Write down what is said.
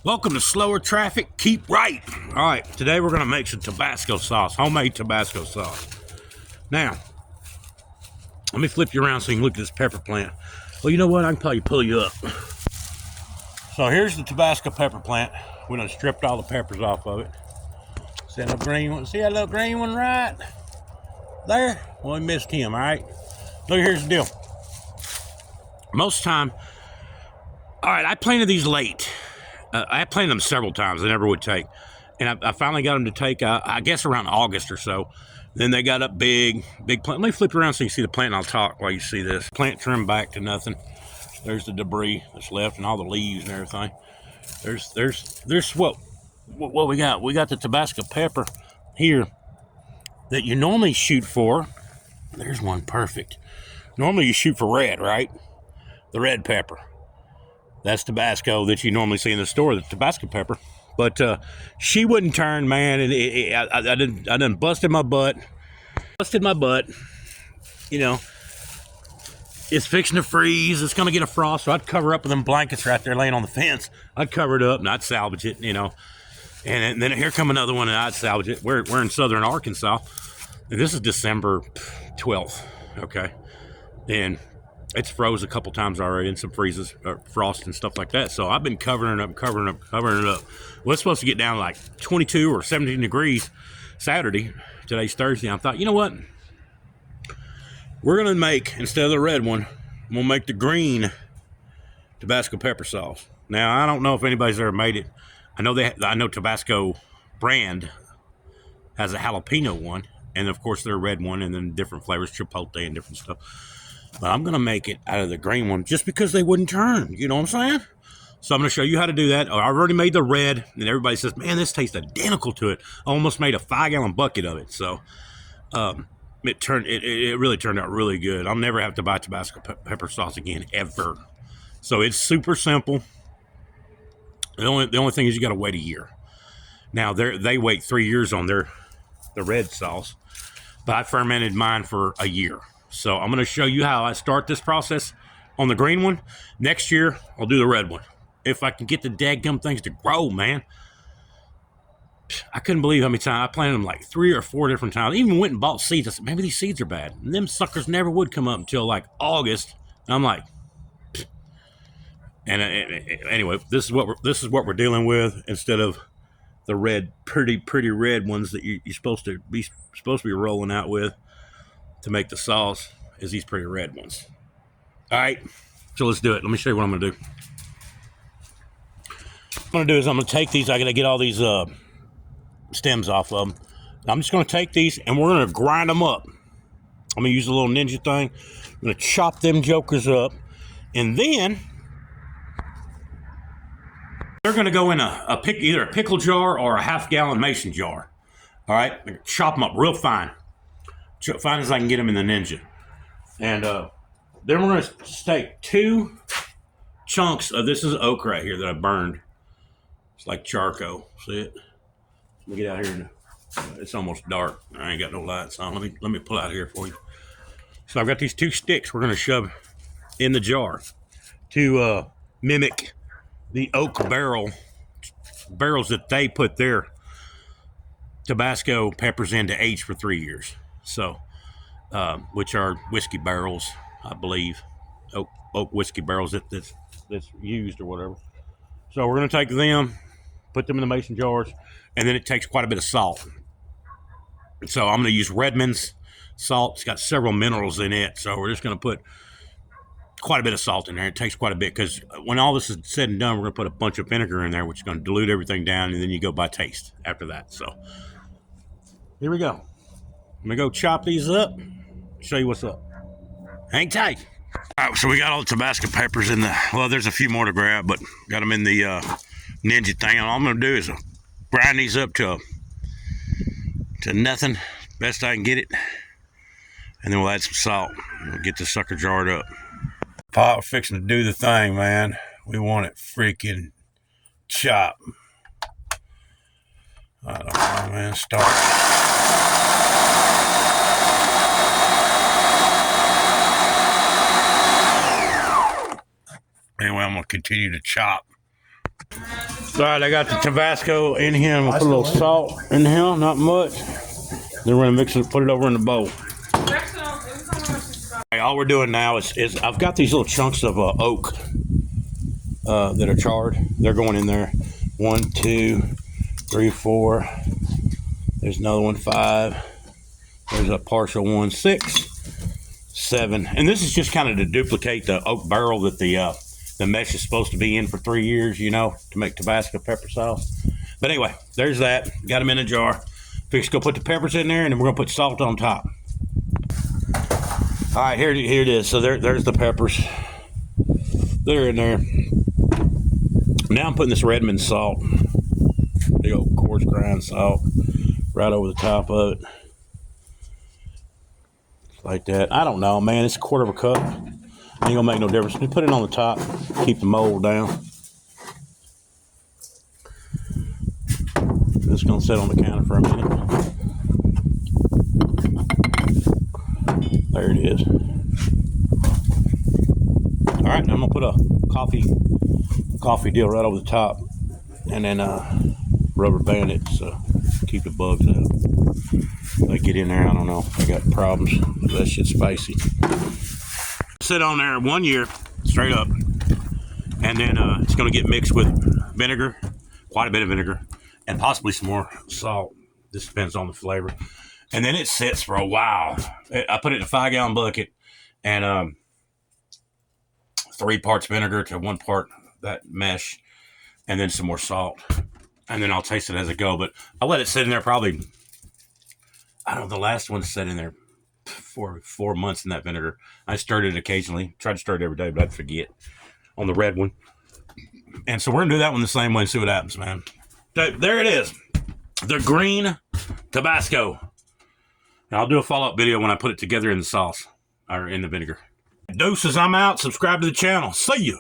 Welcome to Slower Traffic. Keep right. All right, today we're going to make some Tabasco sauce, homemade Tabasco sauce. Now, let me flip you around so you can look at this pepper plant. Well, you know what? I can probably pull you up. So here's the Tabasco pepper plant. We done stripped all the peppers off of it. See that little green one? See that little green one right there? Well, we missed him, all right? Look, here's the deal. Most of the time, all right, I planted these late. I planted them several times. They never would take. And I finally got them to take, I guess, around August or so. Then they got up big plant. Let me flip around so you can see the plant and I'll talk while you see this. Plant trimmed back to nothing. There's the debris that's left and all the leaves and everything. There's what we got. We got the Tabasco pepper here that you normally shoot for. There's one perfect. Normally you shoot for red, right? The red pepper. That's Tabasco that you normally see in the store, the Tabasco pepper. But she wouldn't turn, man. And I done busted my butt. You know, it's fixing to freeze. It's going to get a frost. So I'd cover up with them blankets right there laying on the fence. I'd cover it up and I'd salvage it, you know. And then here come another one and I'd salvage it. We're in southern Arkansas. And this is December 12th, okay? And it's froze a couple times already and some freezes, frost and stuff like that. So I've been covering it up. Well, it's supposed to get down to like 22 or 17 degrees Saturday. Today's Thursday. I thought, you know what? We're going to make, instead of the red one, we'll make the green Tabasco pepper sauce. Now, I don't know if anybody's ever made it. I know Tabasco brand has a jalapeno one. And, of course, their red one and then different flavors, chipotle and different stuff. But I'm going to make it out of the green one just because they wouldn't turn. You know what I'm saying? So I'm going to show you how to do that. I've already made the red, and everybody says, man, this tastes identical to it. I almost made a 5-gallon bucket of it. So it really turned out really good. I'll never have to buy Tabasco pepper sauce again, ever. So it's super simple. The only thing is you got to wait a year. Now, they wait 3 years on the red sauce, but I fermented mine for a year. So I'm going to show you how I start this process on the green one. Next year, I'll do the red one. If I can get the dadgum things to grow, man. I couldn't believe how many times I planted them like 3 or 4 different times. I even went and bought seeds. I said, maybe these seeds are bad. And them suckers never would come up until like August. And I'm like, pfft. And anyway, this is what we're dealing with instead of the red, pretty red ones that you're supposed to be rolling out with to make the sauce is these pretty red ones. All right, so let's do it. Let me show you what I'm going to do. What I'm going to do is I'm going to take these. I got to get all these stems off of them. I'm just going to take these and we're going to grind them up. I'm going to use a little ninja thing. I'm going to chop them jokers up. And then they're going to go in either a pickle jar or a half-gallon mason jar. All right, chop them up real fine. Fine as I can get them in the Ninja. And then we're going to take 2 chunks of, this is oak right here that I burned. It's like charcoal. See it? Let me get out here. It's almost dark. I ain't got no lights on. Let me pull out here for you. So I've got these 2 sticks we're going to shove in the jar to mimic the oak barrels that they put their Tabasco peppers in to age for 3 years. So, which are whiskey barrels, I believe, oak whiskey barrels that's used or whatever. So we're going to take them, put them in the mason jars, and then it takes quite a bit of salt. So I'm going to use Redmond's salt. It's got several minerals in it, so we're just going to put quite a bit of salt in there. It takes quite a bit because when all this is said and done, we're going to put a bunch of vinegar in there, which is going to dilute everything down, and then you go by taste after that. So here we go. I'm going to go chop these up, show you what's up. Hang tight. All right, so we got all the Tabasco peppers in well, there's a few more to grab, but got them in the Ninja thing. And all I'm going to do is grind these up to nothing, best I can get it. And then we'll add some salt. We'll get the sucker jarred up. Pot, we're fixing to do the thing, man. We want it freaking chopped. I don't know, man. Anyway, I'm going to continue to chop. All right, I got the Tabasco in here. I'm gonna put a little salt in here, not much. Then we're gonna mix it, put it over in the bowl. Okay, all we're doing now is I've got these little chunks of oak that are charred. They're going in there. 1, 2, 3, 4. There's another one, 5. There's a partial one, 6, 7. And this is just kind of to duplicate the oak barrel that the mesh is supposed to be in for 3 years, you know, to make Tabasco pepper sauce. But anyway, there's that. Got them in a jar. Fix go put the peppers in there, and then we're gonna put salt on top. All right, here it is. So there's the peppers. They're in there. Now I'm putting this Redmond salt, big old coarse grind salt, right over the top of it, like that. I don't know, man. It's a quarter of a cup. Ain't gonna make no difference. You put it on the top, keep the mold down. Just gonna sit on the counter for a minute. There it is. All right, now I'm gonna put a coffee deal right over the top, and then rubber band it so keep the bugs out. They get in there, I don't know. I got problems. That shit's spicy. Sit on there 1 year straight up, and then it's going to get mixed with vinegar, quite a bit of vinegar, and possibly some more salt. This depends on the flavor. And then it sits for a while. I put it in a 5-gallon bucket, and 3 parts vinegar to 1 part that mesh, and then some more salt, and then I'll taste it as I go. But I let it sit in there probably, I don't know, the last one sat in there for 4 months in that vinegar. I stirred it occasionally. Tried to stir it every day, but I'd forget on the red one. And so we're gonna do that one the same way and see what happens, man. There it is, the green Tabasco. And I'll do a follow-up video when I put it together in the sauce or in the vinegar. Deuces, I'm out. Subscribe to the channel. See you.